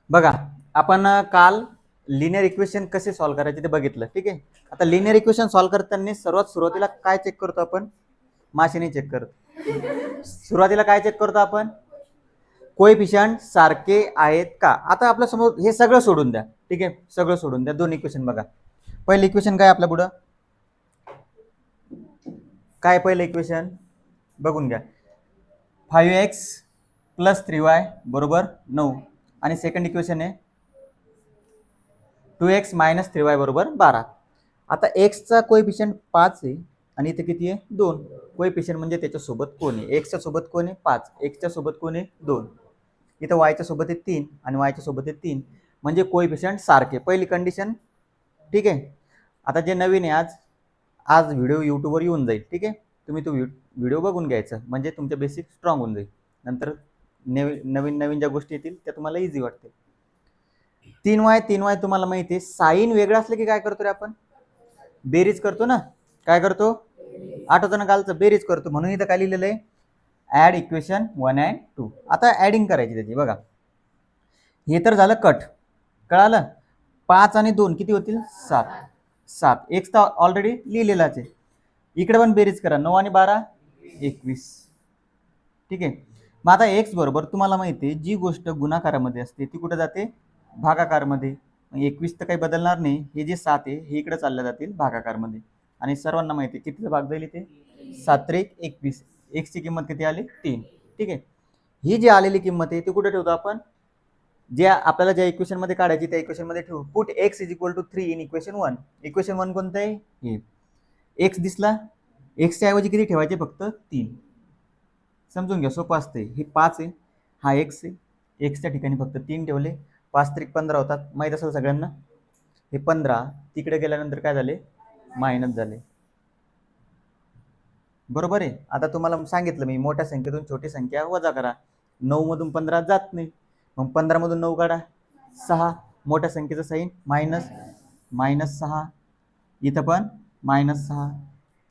बघा, आपण काल लिनियर इक्वेशन कसे सॉल्व्ह करायचे ते बघितलं. ठीक आहे. आता लिनियर इक्वेशन सॉल्व्ह करताना सर्वात सुरुवातीला काय चेक करतो आपण? माशीने चेक करतो. सुरुवातीला काय चेक करतो आपण? कोएफिशियंट सारखे आहेत का. आता आपल्या समोर हे सगळं सोडून द्या. ठीक आहे, सगळं सोडून द्या. दोन इक्वेशन बघा. पहिलं इक्वेशन काय आपल्या पुढं? काय पहिलं इक्वेशन बघून घ्या. 5x + 3y बरोबर 9. आणि सेकंड इक्वेशन आहे 2x - 3y बरोबर 12. आता एक्सचा कोएफिशियंट 5 आहे आणि इथे किती आहे? 2. कोएफिशियंट म्हणजे त्याच्यासोबत कोण आहे? एक्सच्या सोबत कोण आहे? 5. एक्सच्या सोबत कोण आहे? 2. इथं वायच्या सोबत आहे 3 आणि वायच्या सोबत आहे 3. म्हणजे कोएफिशियंट सारखे. पहिली कंडिशन. ठीक आहे. आता जे नवीन आहे आज आज व्हिडिओ यूट्यूबवर येऊन जाईल. ठीक आहे. तुम्ही तो व्हिडिओ बघून घ्यायचा म्हणजे तुमचे बेसिक स्ट्रॉंग होऊन जाईल. नंतर नवीन नवीन ज्या गोष्टी येतील त्या तुम्हाला इझी वाटतील. 3y तुम्हाला माहिती आहे. साईन वेगळं असलं की काय करतो रे आपण? बेरीज करतो ना. काय करतो? आठवतं ना कालचं? बेरीज करतो. म्हणून इथं काय लिहिलेलं आहे? Add equation 1 and 2. आता ऍडिंग करायची त्याची. बघा, हे तर झालं कट. कळालं? 5 आणि 2 किती होतील? 7. एक्स तर ऑलरेडी लिहिलेलाच आहे. इकडे पण बेरीज करा. 9 आणि 12 21. ठीक आहे. मग आता एक्स बरोबर तुम्हाला माहिती आहे जी गोष्ट गुणाकारामध्ये असते ती कुठे जाते? भागाकारमध्ये. 21 तर काही बदलणार नाही. हे जे 7 आहे हे इकडे चालले जातील भागाकारमध्ये. आणि सर्वांना माहिती आहे कितीचा भाग जाईल इथे? 7 × 21. एक्सची किंमत किती आली? 3. ठीक आहे. ही जी आलेली किंमत आहे ती कुठे ठेवतो आपण? जे आपल्याला ज्या इक्वेशन मध्ये काढायची त्या इक्वेशन मध्ये ठेवू. Put x = 3 in equation 1. Equation 1 कोणतं आहे? हे. एक्स दिसला. एक्सच्या ऐवजी किती ठेवायचे? फक्त 3. समजून घ्या, सोपं असते. हे 5 आहे, हा एक्स आहे. एक्सच्या ठिकाणी फक्त 3 ठेवले. 5 त्रिक 15 होतात. माहीत असेल सगळ्यांना. हे 15 तिकडे गेल्यानंतर काय झाले? मायनस झाले. बरोबर आहे. आता तुम्हाला सांगितलं मी मोठ्या संख्येतून छोटी संख्या वजा करा. 9 मधून 15 जात नाही. मग 15 मधून 9 काढा. 6. मोठ्या संख्येचं साईन -6. इथं पण -6.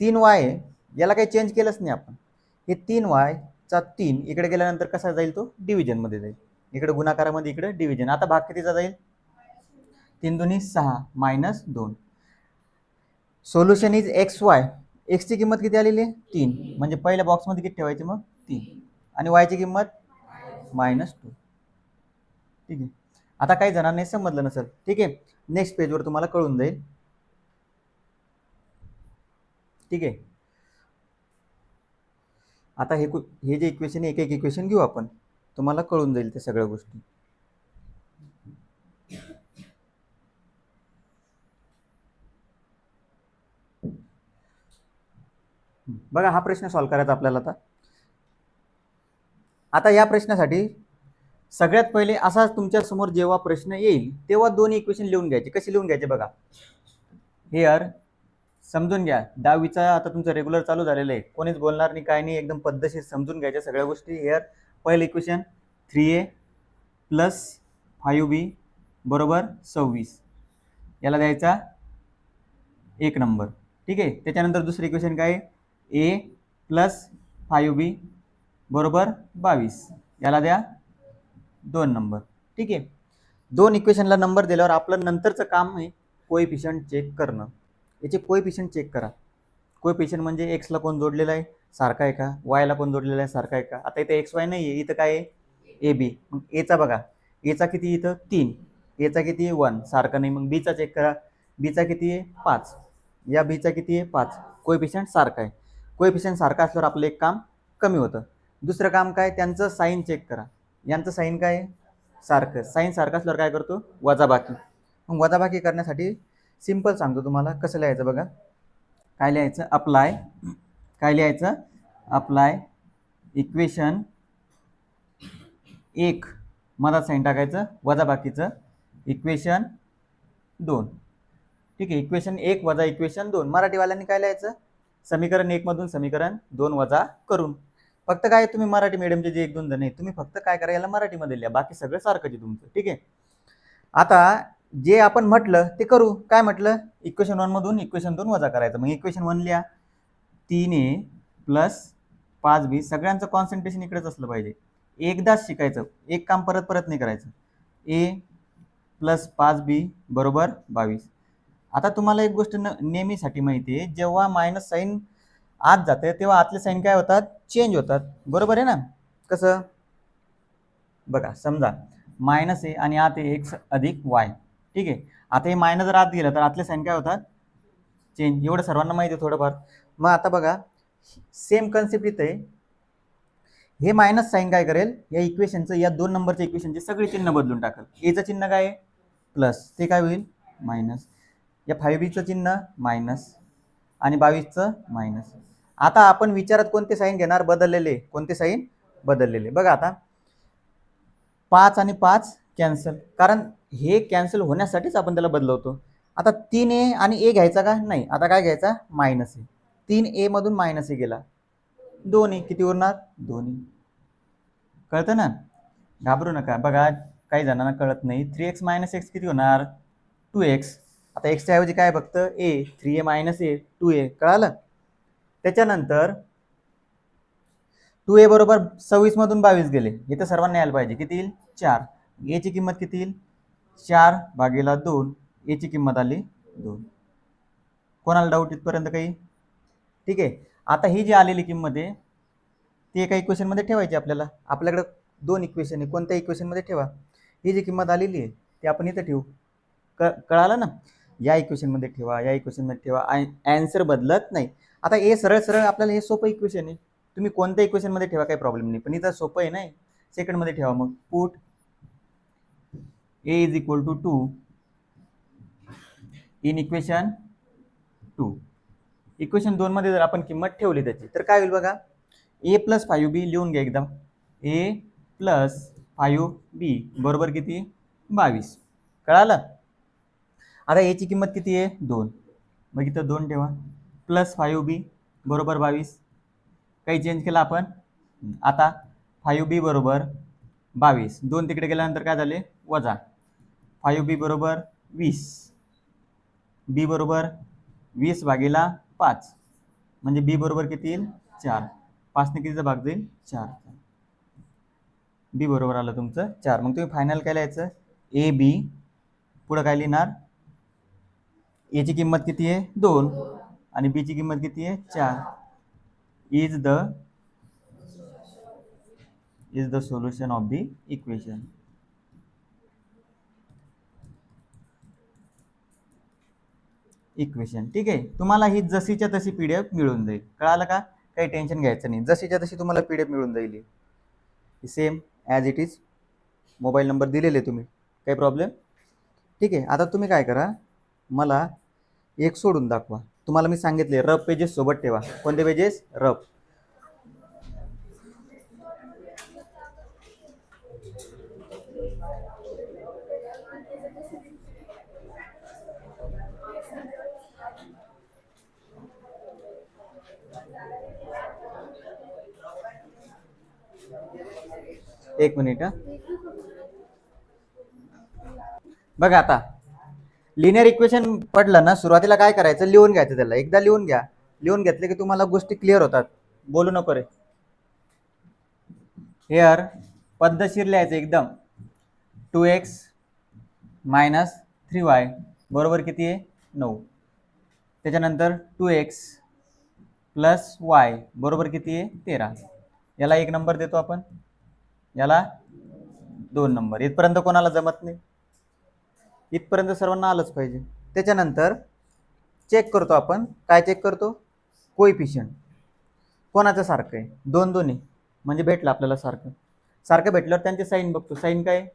3y आहे, याला काही चेंज केलंच नाही आपण. हे 3y चा 3 इकडे गेल्यानंतर कसा जाईल? तो डिव्हिजन मध्ये जाईल. इकडे गुणाकारामध्ये, इकडे डिव्हिजन. आता भाग कितीचा जाईल? 3 दुनी 6 -2. Solution is xy. x ची किंमत किती आलेली आहे? 3. म्हणजे पहिल्या बॉक्समध्ये किती ठेवायची मग? 3. आणि y ची किंमत -2. ठीक आहे. आता काही जणांना समजलं नसेल. ठीक आहे. नेक्स्ट पेजवर तुम्हाला कळून जाईल. ठीक आहे. आता हे जे इक्वेशन एक एक इक्वेशन घेऊ आपण. तुम्हाला कळून जाईल त्या सगळ्या गोष्टी. बघा, हा प्रश्न सॉल्व्ह करायचा आपल्याला. आता या प्रश्नासाठी सगळ्यात पहिले असा तुमच्या समोर जेव्हा प्रश्न येईल तेव्हा दोन्ही इक्वेशन लिहून घ्यायचे. कसे लिहून घ्यायचे बघा. हेअर समजून घ्या. 10वीचा आता तुमचं रेग्युलर चालू झालेलं आहे. कोणीच बोलणार नाही, काय नाही. एकदम पद्धतशीर समजून घ्यायच्या सगळ्या गोष्टी. हेअर पहिलं इक्वेशन 3a + 5b बरोबर 26. याला द्यायचा 1 नंबर. ठीक आहे. त्याच्यानंतर दुसरं इक्वेशन काय? a + 5b बरोबर 22. याला द्या 2 नंबर. ठीक आहे. दोन इक्वेशनला नंबर दिल्यावर आपलं नंतरचं काम आहे कोएफिशियंट चेक करणं. याचे कोएफिशियंट चेक करा. कोएफिशियंट म्हणजे एक्सला कोण जोडलेला आहे? सारखा आहे का? वायला कोण जोडलेला आहे? सारखा आहे का? आता इथे एक्स वाय नाही आहे, इथं काय आहे? A B. मग एचा बघा, एचा किती इथं? 3. एचा किती आहे? 1. सारखा नाही. मग बीचा चेक करा. बीचा किती आहे? 5. या बीचा किती आहे? 5. कोएफिशियंट सारखा आहे. कोएफिशियंट सारखा असल्यावर आपलं एक काम कमी होतं. दुसरं काम काय? त्यांचं साईन चेक करा. यांचं साईन काय आहे? सारखं. साईन सारखं असल्यावर काय करतो? वजाबाकी. मग वजाबाकी करण्यासाठी सिंपल सांगतो तुम्हाला कसं लिहायचं बघा. काय लिहायचं? अप्लाय. काय लिहायचं? अप्लाय इक्वेशन 1 मधात साईन टाकायचं, वजाबाकीचं इक्वेशन 2. ठीक आहे. इक्वेशन 1 वजा इक्वेशन 2. मराठीवाल्यांनी काय लिहायचं? समीकरण 1 मधून समीकरण 2 वजा करून. फक्त काय, तुम्ही मराठी मीडियमचे जे 1-2 जण आहेत तुम्ही फक्त काय करा, याला मराठीमध्ये लिहा. बाकी सगळं सारखंच आहे तुमचं. ठीक आहे. आता जे आपण म्हटलं ते करू. काय म्हटलं? इक्वेशन 1 मधून इक्वेशन 2 वजा करायचं. मग इक्वेशन 1 लिहा. 3a + 5b. सगळ्यांचं कॉन्सन्ट्रेशन इकडेच असलं पाहिजे. एकदाच शिकायचं. एक काम परत परत नाही करायचं. ए प्लस 5b बरोबर 22. आता तुम्हाला एक गोष्ट नेहमीसाठी माहिती आहे, जेव्हा मायनस साईन आत जाते तेव्हा आतले साईन काय होतात, चेंज होतात. बरोबर आहे ना? कसं बघा, समजा मायनस आहे आणि आत आहे एक्स अधिक वाय. ठीक आहे. आता हे मायनस जर आत गेलं तर आतले साईन काय होतात, चेंज. एवढं सर्वांना माहिती आहे थोडंफार. मग आता बघा सेम कन्सेप्ट इथे आहे. हे मायनस साईन काय करेल, या इक्वेशनचं, या 2 नंबरच्या इक्वेशनचे सगळे चिन्ह बदलून टाकेल. एचं चिन्ह काय आहे प्लस, ते काय होईल मायनस. या 5bचं चिन्ह मायनस आणि 22चं मायनस. आता आपण विचारात कोणते साईन घेणार, बदललेले. कोणते साईन बदललेले. बघा आता 5 आणि 5 कॅन्सल, कारण हे कॅन्सल होण्यासाठीच आपण त्याला बदलवतो. आता 3a आणि a घ्यायचा का नाही, आता काय घ्यायचा मायनस ए. 3a मधून मायनस ए गेला, 2a किती उरणार 2a. कळतं ना? घाबरू नका. बघा काही जणांना कळत नाही. 3x मायनस एक्स किती होणार 2x. आता x च्या ऐवजी काय फक्त a, 3a minus a 2a. कळालं? त्याच्यानंतर 2a बरोबर 26 मधून 22 गेले, हे तर सर्वांना यायला पाहिजे. किती येईल 4. a ची किंमत किती येईल 4 भागीला 2. a ची किंमत आली 2. कोणाला डाऊट इथपर्यंत काही? ठीक आहे. आता ही जी आलेली किंमत आहे ती एका इक्वेशन मध्ये ठेवायची आपल्याला. आपल्याकडे 2 इक्वेशन आहे, कोणत्या इक्वेशन मध्ये ठेवा. ही जी किंमत आलेली आहे ती आपण इथे ठेवू. कळालं ना? या इक्वेशन मध्ये ठेवा, या इक्वेशन मध्ये ठेवा, आन्सर बदलत नाही. आता हे सरळ सरळ आपल्याला हे सोपं इक्वेशन आहे, तुम्ही कोणत्या इक्वेशन मध्ये ठेवा काही प्रॉब्लेम नाही. पण इथं सोपं आहे नाही, सेकंड मध्ये ठेवा. मग put a is equal to 2 in equation 2. Equation 2 मध्ये जर आपण किंमत ठेवली त्याची तर काय होईल बघा, a प्लस 5b लिहून घ्या एकदम. a प्लस 5b बरोबर किती 22. कळालं? आता a ची किंमत किती आहे 2, मग इथं 2 ठेवा. प्लस 5b बरोबर 22. काही चेंज केला आपण. आता 5b बरोबर 22, 2 तिकडे गेल्यानंतर काय झाले वजा. 5b बरोबर 20, b बरोबर 20 भागीला 5, म्हणजे b बरोबर किती येईल 4. 5 ने कितीचा भाग जाईल 4. b बरोबर आलं तुमचं 4. मग तुम्ही फायनल काय लिहायचं, ए बी पुढे काय लिहिणार, a ची किंमत किती आहे 2 आणि b ची किंमत किती आहे 4. Is the solution of the equation. ठीक आहे. तुम्हाला ही जशीच्या तशी पीडीएफ मिळून जाईल. कळालं का? काही टेन्शन घ्यायचं नाही, जशीच्या तशी तुम्हाला पीडीएफ मिळून जाईल. Same as it is. Mobile number दिलेले तुम्ही, काही प्रॉब्लेम. ठीक आहे. आता तुम्ही काय करा, मला एक सोडून दाखवा. तुम्हाला मी सांगितले रफ पेजेस सोबत ठेवा. कोणते पेजेस? रफ. एक मिनिट. बघा आता लिनियर इक्वेशन पडलं ना, सुरुवातीला काय करायचं, लिहून घ्यायचं. त्याला एकदा लिहून घ्या. लिहून घेतले की तुम्हाला गोष्टी क्लिअर होतात. बोलू नको रे. हेअर पद्धतशीर लिहायचं एकदम. 2x मायनस 3y बरोबर किती आहे 9. त्याच्यानंतर 2x प्लस y बरोबर किती आहे 13. याला 1 नंबर देतो आपण, याला 2 नंबर. इथपर्यंत कोणाला जमत नाही? इथपर्यंत सर्वांना आलंच पाहिजे. त्याच्यानंतर चेक करतो आपण. काय चेक करतो? कोएफिशियंट कोणाचं सारखं आहे, 2 दोन्ही म्हणजे भेटलं आपल्याला सारखं. सारखं भेटल्यावर त्यांचे साईन बघतो. साईन काय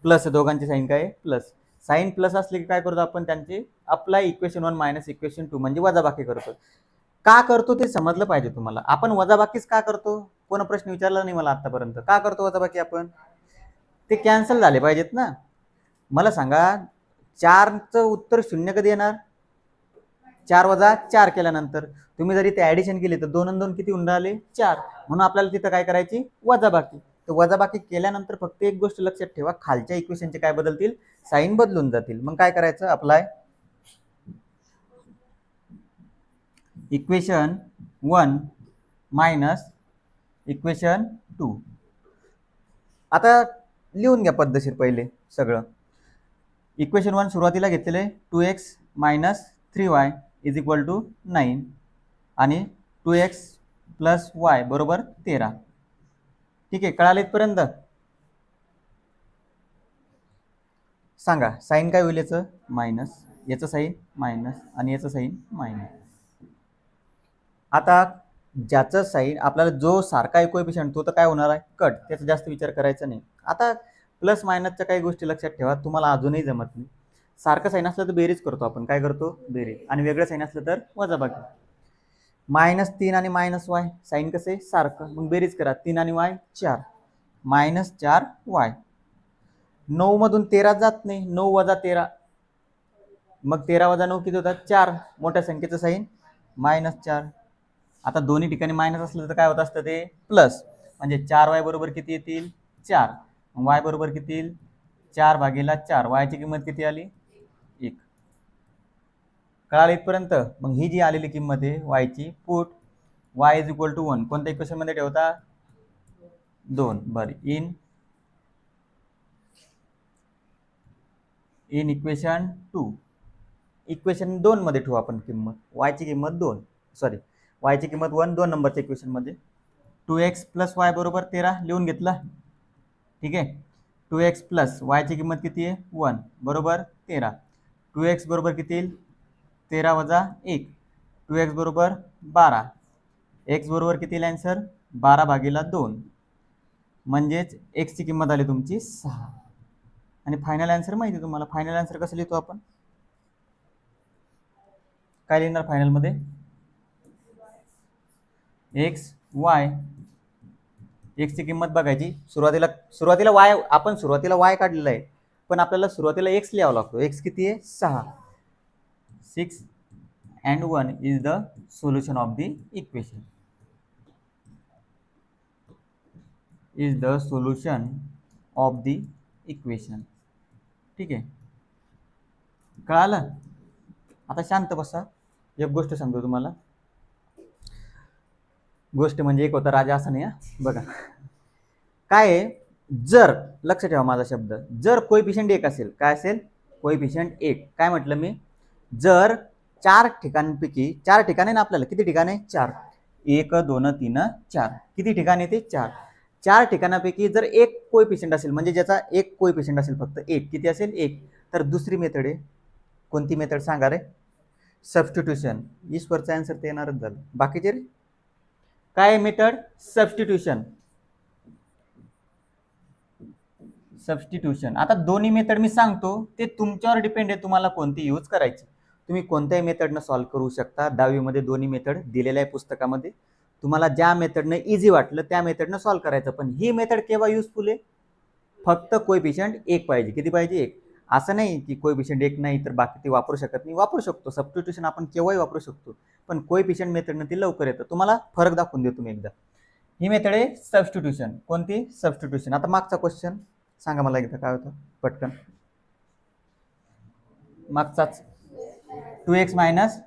प्लस, दोघांची साईन काय प्लस. साईन प्लस असले की काय करतो आपण, त्यांची अप्लाय इक्वेशन 1 मायनस इक्वेशन 2 म्हणजे वजाबाकी करतो. का करतो ते समजलं पाहिजे तुम्हाला. आपण वजाबाकीच का करतो, कोण प्रश्न विचारला नाही मला आतापर्यंत. का करतो वजाबाकी आपण? ते कॅन्सल झाले पाहिजेत ना. मला सांगा 4चं उत्तर 0 कधी येणार? 4 वजा 4 केल्यानंतर. तुम्ही जर इथे ऍडिशन केली तर 2 आणि 2 किती होऊन राहिले 4. म्हणून आपल्याला तिथं काय करायची वजाबाकी. तर वजाबाकी केल्यानंतर फक्त एक गोष्ट लक्षात ठेवा, खालच्या इक्वेशनचे काय बदलतील, साईन बदलून जातील. मग काय करायचं, अप्लाय इक्वेशन 1 मायनस इक्वेशन 2. आता लिहून घ्या पद्धतशीर पहिले सगळं. इक्वेशन 1 सुरुवातीला घेतलेलं आहे 2x minus 3y is equal to 9 आणि 2x प्लस y बरोबर 13. ठीक आहे, कळालं इथपर्यंत? सांगा साईन काय होईल याचं? मायनस, याचं साईन मायनस आणि याचं साईन मायनस. आता ज्याचं साईन आपल्याला जो सारखा आहे कोएफिशियंट तो तर काय होणार आहे? कट. त्याचा जास्त विचार करायचा नाही. आता प्लस मायनसच्या काही गोष्टी लक्षात ठेवा, तुम्हाला अजूनही जमत नाही. सारखं साईन असलं तर बेरीज करतो आपण. काय करतो? बेरीज. आणि वेगळं साईन असलं तर वजाबाकी. -3 आणि -y साईन कसं आहे? सारखं. मग बेरीज करा. 3 आणि y 4 -4y. 9 मधून 13 जात नाही. 9 वजा 13, मग 13 वजा 9 किती होतात? 4. मोठ्या संख्येचं साईन -4. आता दोन्ही ठिकाणी मायनस असलं तर काय होत असतं ते? प्लस. म्हणजे 4y बरोबर किती येतील? 4. y बरोबर किती येईल? 4/4. y ची किंमत किती आली? 1. कळालं इथपर्यंत? मग ही जी आलेली किंमत आहे y ची, put y is equal to 1 कोणत्या इक्वेशन मध्ये ठेवता? 2. बरं, इन इक्वेशन 2. इक्वेशन 2 मध्ये ठेवू आपण किंमत. y ची किंमत 2, सॉरी y ची किंमत 1 2 नंबरच्या इक्वेशन मध्ये. 2x प्लस y बरोबर 13 लिहून घेतला. ठीक आहे, 2x प्लस y ची किंमत किती आहे? 1 बरोबर 13. 2x बरोबर किती येईल? 13 वजा 1. 2x बरोबर 12. x बरोबर किती येईल आन्सर? 12/2. म्हणजेच x ची किंमत आली तुमची 6. आणि फायनल आन्सर माहिती आहे तुम्हाला. फायनल आन्सर कसं लिहितो आपण? काय लिहिणार फायनल मध्ये? x y. x ची किंमत बघायची. सुरुवातीला y, आपण सुरुवातीला y काढलेला आहे, पण आपल्याला सुरुवातीला x लिहावा लागतो. x किती आहे? 6. 6 and 1 is the solution of the equation. Is the solution of the equation. ठीक आहे, कळालं? आता शांत बसा. एक गोष्ट सांगतो तुम्हाला. गोष्ट म्हणजे एक होता राजा असं नाही. बघा काय आहे, जर लक्ष ठेवा माझा शब्द, जर कोएफिशियंट 1 असेल, काय असेल? कोएफिशियंट 1. काय म्हटलं मी? जर 4 ठिकाणांपैकी 4 ठिकाणे ना, आपल्याला किती ठिकाणे? 4. 1 2 3 4. किती ठिकाणे ते? 4. 4 ठिकाणापैकी जर एक कोएफिशियंट असेल, म्हणजे ज्याचा एक कोएफिशियंट असेल फक्त एक, किती असेल? 1. तर दुसरी मेथड आहे. कोणती मेथड सांगा रे? सबस्टिट्यूशन. ईश्वरचा आन्सर ते येणारच झालं. बाकीचे रे काय मेथड? सबस्टिट्यूशन. सबस्टिट्यूशन. आता दोन्ही मेथड मी सांगतो, ते तुमच्यावर डिपेंड आहे तुम्हाला कोणती यूज करायची. तुम्ही कोणत्याही मेथडनं सॉल्व्ह करू शकता. 10वी मध्ये दोन्ही मेथड दिलेल्या आहे पुस्तकामध्ये. तुम्हाला ज्या मेथडनं इझी वाटलं त्या मेथडनं सॉल्व्ह करायचं. पण ही मेथड केव्हा युजफुल आहे? फक्त कोएफिशियंट 1 पाहिजे. किती पाहिजे? 1. असं नाही की कोएफिशियंट 1 नाही तर बाकी ते वापरू शकत नाही. वापरू शकतो. सबस्टिट्यूशन आपण केव्हाही वापरू शकतो. पण कोएफिशियंट मेथडनं ती लवकर येतं. तुम्हाला फरक दाखवून देतो मी एकदा. ही मेथड आहे सबस्टिट्यूशन. कोणती? सबस्टिट्यूशन. आता मागचा क्वेश्चन सांगा मला एकदा काय होतं पटकन. मागचाच 2x minus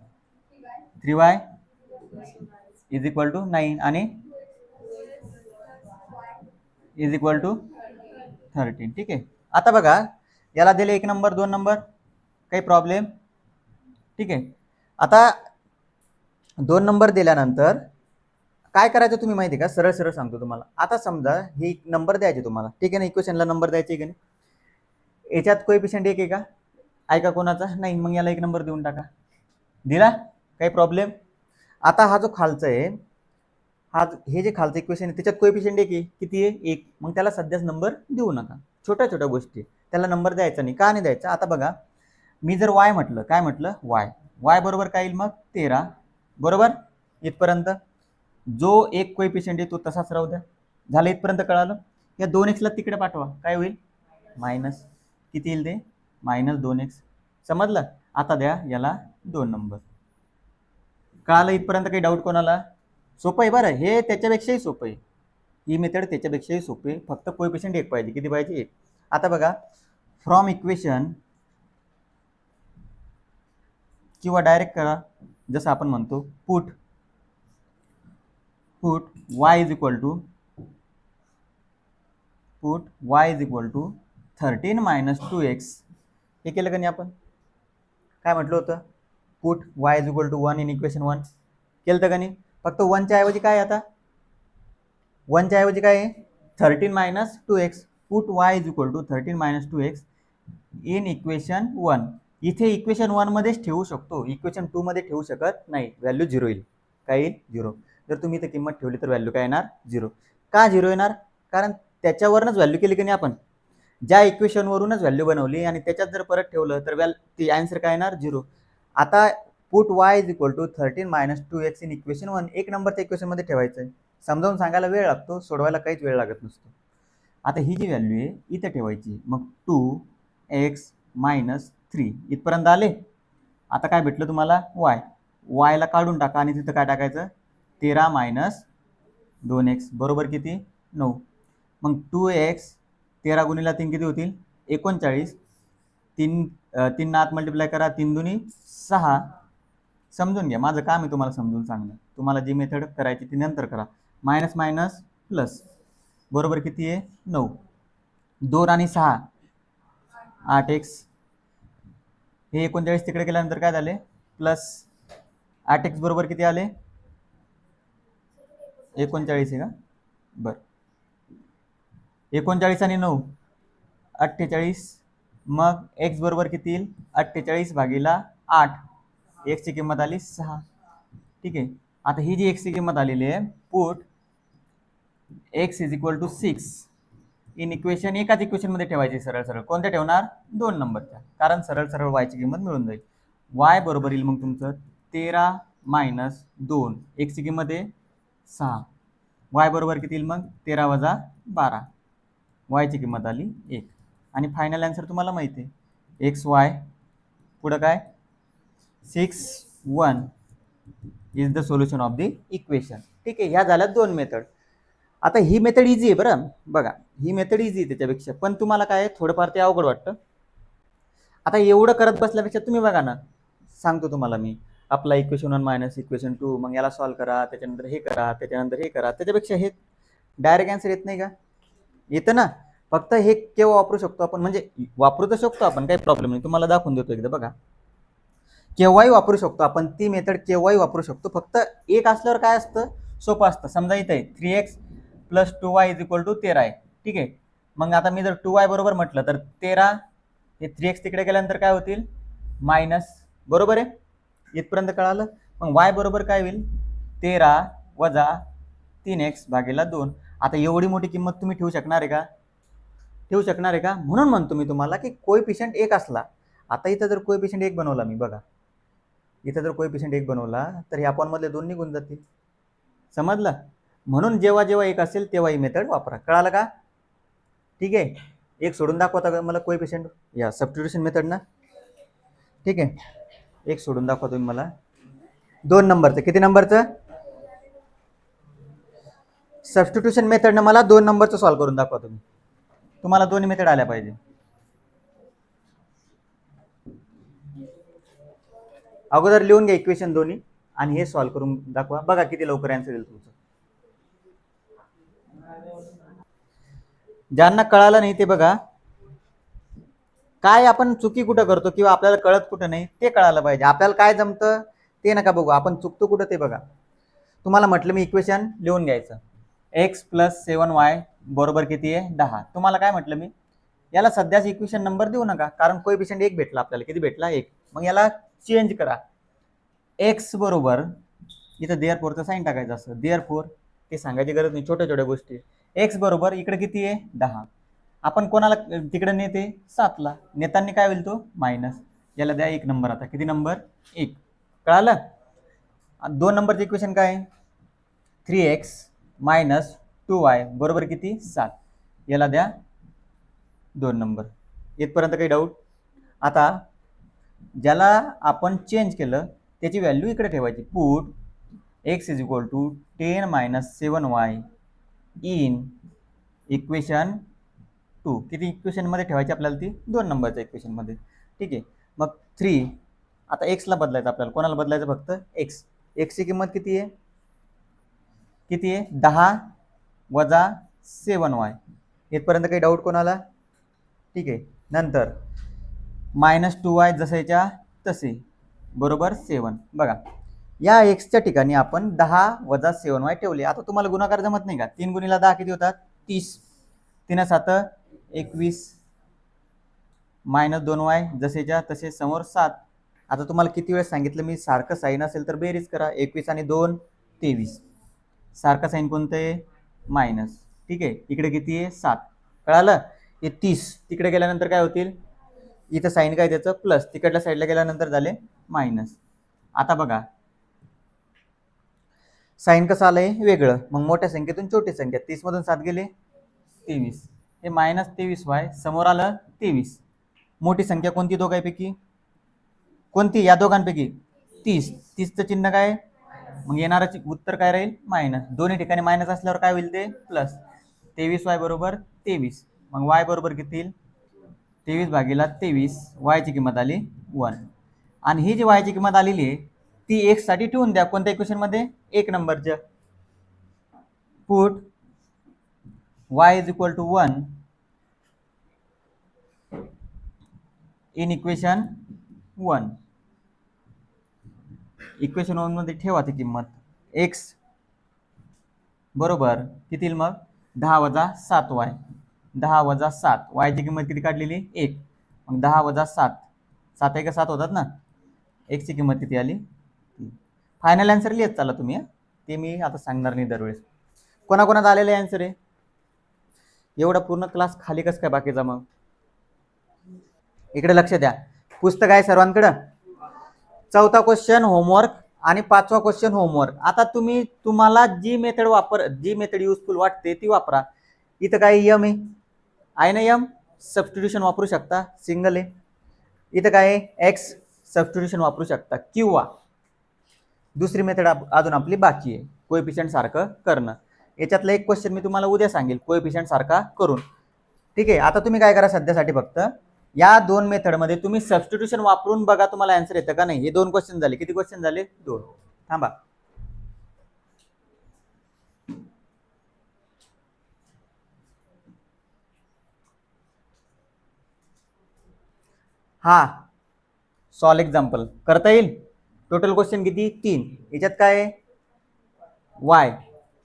3y is equal to 9 आणि इज इक्वल टू 13. ठीक आहे, आता बघा याला दिले 1 नंबर 2 नंबर, काही प्रॉब्लेम? ठीक आहे, आता 2 नंबर दिल्यानंतर काय करायचं तुम्ही माहिती आहे का? सरळ सरळ सांगतो तुम्हाला. आता समजा हे नंबर द्यायचे तुम्हाला, ठीक आहे ना? इक्वेशनला नंबर द्यायचे की नाही? याच्यात कोएफिशियंट 1 आहे का? ऐका कोणाचा? नाही. मग याला 1 नंबर देऊन टाका. दिला? काही प्रॉब्लेम? आता हा जो खालचा आहे, हे जे खालचं इक्वेशन आहे त्याच्यात कोएफिशियंट 1 आहे. किती आहे? 1. मग त्याला सध्याच नंबर देऊ नका. छोट्या छोट्या गोष्टी त्याला नंबर द्यायचा नाही. का नाही द्यायचा? आता बघा, मी जर y म्हटलं, काय म्हटलं? y बरोबर काय येईल मग? 13. बरोबर इथपर्यंत. जो एक कोएफिशियंट आहे तो तसाच राहू द्या. झालं इथपर्यंत? कळालं? या 2x ला तिकडे पाठवा. काय होईल? मायनस किती येईल ते? -2x. समजलं? आता द्या याला 2 नंबर. कळालं इथपर्यंत? काही डाऊट कोणाला? सोपं आहे बरं, हे त्याच्यापेक्षाही सोपं आहे. ही मेथड त्याच्यापेक्षाही सोपी आहे. फक्त कोएफिशियंट 1 पाहिजे. किती पाहिजे? 1. आता बघा, फ्रॉम इक्वेशन किंवा डायरेक्ट करा, जसं आपण म्हणतो put y is equal to put y is equal to 13 minus 2x. हे केलं का नाही आपण? काय म्हटलं होतं? Put y is equal to 1 in equation 1. केलं का नाही? फक्त 1च्या ऐवजी काय आता? 1च्या ऐवजी काय आहे? 13 minus 2x. Put y is equal to 13 minus 2x in equation 1. इथे इक्वेशन 1 मध्येच ठेवू शकतो, इक्वेशन 2 मध्ये ठेवू शकत नाही. व्हॅल्यू 0 येईल. काय येईल? 0. जर तुम्ही इथे किंमत ठेवली तर व्हॅल्यू काय येणार? 0. का 0 येणार? कारण त्याच्यावरूनच व्हॅल्यू केली की नाही आपण, ज्या इक्वेशन वरूनच व्हॅल्यू बनवली आणि त्याच्यात जर परत ठेवलं तर ती आन्सर काय येणार? 0. आता put y is equal to 13 minus 2x in equation 1 एक नंबरच्या इक्वेशन मध्ये ठेवायचं आहे. समजावून सांगायला वेळ लागतो, सोडवायला काहीच वेळ लागत नसतो. आता ही जी व्हॅल्यू आहे इथे ठेवायची. मग 2x मायनस 3 इथपर्यंत आले. आता काय भेटलं तुम्हाला? वाय. वायला काढून टाका आणि तिथं काय टाकायचं? 13 मायनस 2x बरोबर किती? 9. मग 2x 13 गुणिला 3 किती होतील? 39. 3 आत मल्टिप्लाय करा, 3 दुनी 6. समजून घ्या, माझं काम आहे तुम्हाला समजून सांगणं. तुम्हाला जी मेथड करायची ती नंतर करा. मायनस मायनस प्लस बरोबर किती आहे? 9. 2 आणि 6 8x. हे 39 तिकडे गेल्यानंतर काय झाले? प्लस 8x बरोबर किती आले? 39 आहे का? बरं. 39 आणि 9 48. मग x बरोबर किती येईल? 48 भागीला 8. x ची किंमत आली 6. ठीक आहे. आता ही जी x ची किंमत आलेली आहे, put x is equal to 6 in equation, एकाच इक्वेशन मध्ये ठेवायची. सरळ सरळ कोणत्या ठेवणार? 2 नंबरच्या, कारण सरळ सरळ y ची किंमत मिळून जाईल. y बरोबर येईल मग तुमचं 13 मायनस 2. x ची किंमत आहे 6. y बरोबर किती येईल मग? 13 वजा 12. y ची किंमत आली 1. आणि फायनल आन्सर तुम्हाला माहिती आहे, एक्स वाय पुढं काय? 6 1 is the solution of the equation. ठीक आहे. ह्या झाल्या 2 मेथड. आता ही मेथड इझी आहे बरं. बघा, ही मेथड इझी आहे त्याच्यापेक्षा, पण तुम्हाला काय थोडंफार ते अवघड वाटतं. आता एवढं करत बसल्यापेक्षा तुम्ही बघा ना, सांगतो तुम्हाला मी, आपला इक्वेशन 1 मायनस इक्वेशन 2, मग याला सॉल्व करा, त्याच्यानंतर हे करा, त्याच्यानंतर हे करा. त्याच्यापेक्षा हे डायरेक्ट आन्सर येत नाही का? येतं ना. फक्त हे केव्हा वापरू शकतो आपण, म्हणजे वापरू तर शकतो आपण, काही प्रॉब्लेम नाही. तुम्हाला दाखवून देतो एकदा. बघा, केव्हाही वापरू शकतो आपण ती मेथड, केव्हाही वापरू शकतो. फक्त एक असल्यावर काय असतं? सोपं असतं. समजा इथे आहे 3x plus 2y is equal to 13 आहे. ठीक आहे. मग आता मी जर 2y बरोबर म्हटलं तर 13, हे 3x तिकडे गेल्यानंतर काय होतील? मायनस. बरोबर आहे? इथपर्यंत कळालं? मग y बरोबर काय होईल? 13 वजा 3x भागीला 2. आता एवढी मोठी किंमत तुम्ही ठेवू शकणार आहे का? ठेवू शकणार आहे का? म्हणून म्हणतो मी तुम्हाला की कोएफिशियंट 1 असला. आता इथं जर कोएफिशियंट 1 बनवला मी, बघा इथं जर कोएफिशियंट 1 बनवला तर हे अपॉन मधले 2 निघून जातील. समजलं? म्हणून जेव्हा जेव्हा 1 असेल तेव्हा ही मेथड वापरा. कळालं का? ठीक आहे. एक सोडून दाखवता का मला कोएफिशियंट या सबस्टिट्यूशन मेथड ना? ठीक आहे. एक सोडून दाखवा तुम्ही मला. 2 नंबरचं. किती नंबरचं? सबस्टिट्यूशन मेथडनं मला 2 नंबरचं सॉल्व्ह करून दाखवा तुम्ही. तुम्हाला दोन्ही मेथड आल्या पाहिजे. अगोदर लिहून घ्या इक्वेशन दोन्ही आणि हे सॉल्व्ह करून दाखवा. बघा किती लवकर आन्सर येईल तुमचं. ज्यांना कळालं नाही ते बघा, काय आपण चुकी कुठं करतो किंवा आपल्याला कळत कुठं नाही ते कळायला पाहिजे. आपल्याला काय जमतं ते नका बघू, आपण चुकतो कुठं ते बघा. तुम्हाला म्हटलं मी इक्वेशन लिहून घ्यायचं. x प्लस 7y बरोबर किती आहे? 10. तुम्हाला काय म्हटलं मी? याला सध्याच इक्वेशन नंबर देऊ नका, कारण कोएफिशियंट 1 भेटला आपल्याला. किती भेटला? 1. मग याला चेंज करा. x बरोबर इथं देअरफॉरचं साइन टाकायचं असं. देअरफॉर ते सांगायची गरज नाही, छोट्या छोट्या गोष्टी. x बरोबर इकडे किती आहे? 10. आपण कोणाला तिकडे नेते? 7ला. नेताना काय होईल तो? मायनस. याला द्या 1 नंबर. आता किती नंबर? 1. कळालं? 2 नंबरचं इक्वेशन काय आहे? 3x मायनस 2y बरोबर किती? 7. याला द्या 2 नंबर. इथपर्यंत काही डाऊट? आता ज्याला आपण चेंज केलं त्याची व्हॅल्यू इकडे ठेवायची. Put x is equal to 10 minus 7y in equation 2. किती इक्वेशनमध्ये ठेवायची आपल्याला? ती 2 नंबरच्या इक्वेशनमध्ये. ठीक आहे. मग 3 आता एक्सला बदलायचं आपल्याला. कोणाला बदलायचं? फक्त एक्स. एक्सची किंमत किती आहे? किती आहे? 10 वजा 7y. इथपर्यंत काही डाऊट कोणाला? ठीक आहे. नंतर -2y जसेच्या तसे बरोबर 7. बघा या एक्सच्या ठिकाणी आपण 10 वजा 7y ठेवले. आता तुम्हाला गुणाकार जमत नाही का? 3 गुणिले 10 किती होतात? 30. 3 7 21 -2y जसेच्या तसे समोर 7. आता तुम्हाला किती वेळेस सांगितलं मी, सारखं साईन असेल तर बेरीज करा. 21 आणि 2 23. सारखं साईन कोणतं आहे? मायनस. ठीक आहे. इकडे किती आहे? 7. कळालं? हे 30 तिकडे गेल्यानंतर काय होतील? इथं साईन काय त्याचं प्लस, तिकडल्या साईडला गेल्यानंतर झाले मायनस. आता बघा साईन कसं आलंय वेगळं, मग मोठ्या संख्येतून छोटी संख्या 30 मधून 7 गेले 23. हे -23y समोर आलं 23. मोठी संख्या कोणती दोघांपैकी? कोणती या दोघांपैकी? 30. 30चं चिन्ह काय? मग येणारं उत्तर काय राहील? मायनस. दोन्ही ठिकाणी मायनस असल्यावर काय होईल? ते प्लस. 23y बरोबर 23. मग y बरोबर किती येईल? 23 भागीला 23. y ची किंमत आली 1. आणि ही जी y ची किंमत आलेली आहे ती x साठी ठेवून द्या. कोणत्या इक्वेशन मध्ये? 1 नंबरच्या. Put y is equal to 1 in equation 1. Equation 1 मध्ये ठेवा ती किंमत. x बरोबर किती येईल मग? 10 वजा 7y. 10 वजा 7. y ची किंमत किती काढलेली? 1. मग 10 वजा 7. 7 1 7 होतात ना. x ची किंमत किती आली? फायनल आन्सर लिहित चला तुम्ही. ते मी आता सांगणार नाही दरवेळेस. कोणाकोणात आलेले आन्सर आहे? एवढा पूर्ण क्लास खाली कसं काय बाकीचा मग? इकडे लक्ष द्या. पुस्तक आहे सर्वांकडे. 4था क्वेश्चन होमवर्क आणि 5वा क्वेश्चन होमवर्क. आता तुम्हाला जी मेथड युजफुल वाटते ती वापरा. इथं काय यम आहे ना, यम सबस्टिट्यूशन वापरू शकता, सिंगल आहे. इथं काय एक्स सबस्टिट्यूशन वापरू शकता, किंवा दुसरी मेथड अजून आपली बाकी आहे, कोएफिशिएंट सारखं करणं. याच्यातला एक क्वेश्चन मी तुम्हाला उद्या सांगेल कोएफिशिएंट सारखा करून. ठीक आहे. आता तुम्ही काय करा सध्यासाठी फक्त या दोन मेथडमध्ये तुम्ही सबस्टिट्यूशन वापरून बघा तुम्हाला आन्सर येतं का नाही. हे 2 क्वेश्चन झाले. किती क्वेश्चन झाले? 2. थांबा. हा सॉल्व एक्झाम्पल करता येईल. टोटल क्वेश्चन किती? 3. याच्यात काय आहे? वाय.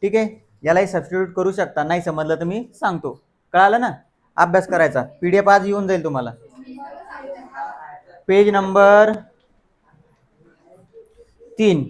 ठीक आहे. यालाही सबस्टिट्यूट करू शकता. नाही समजलं तर मी सांगतो. कळालं ना? अभ्यास करायचा. PDF आज येऊन जाईल तुम्हाला. Page number 3.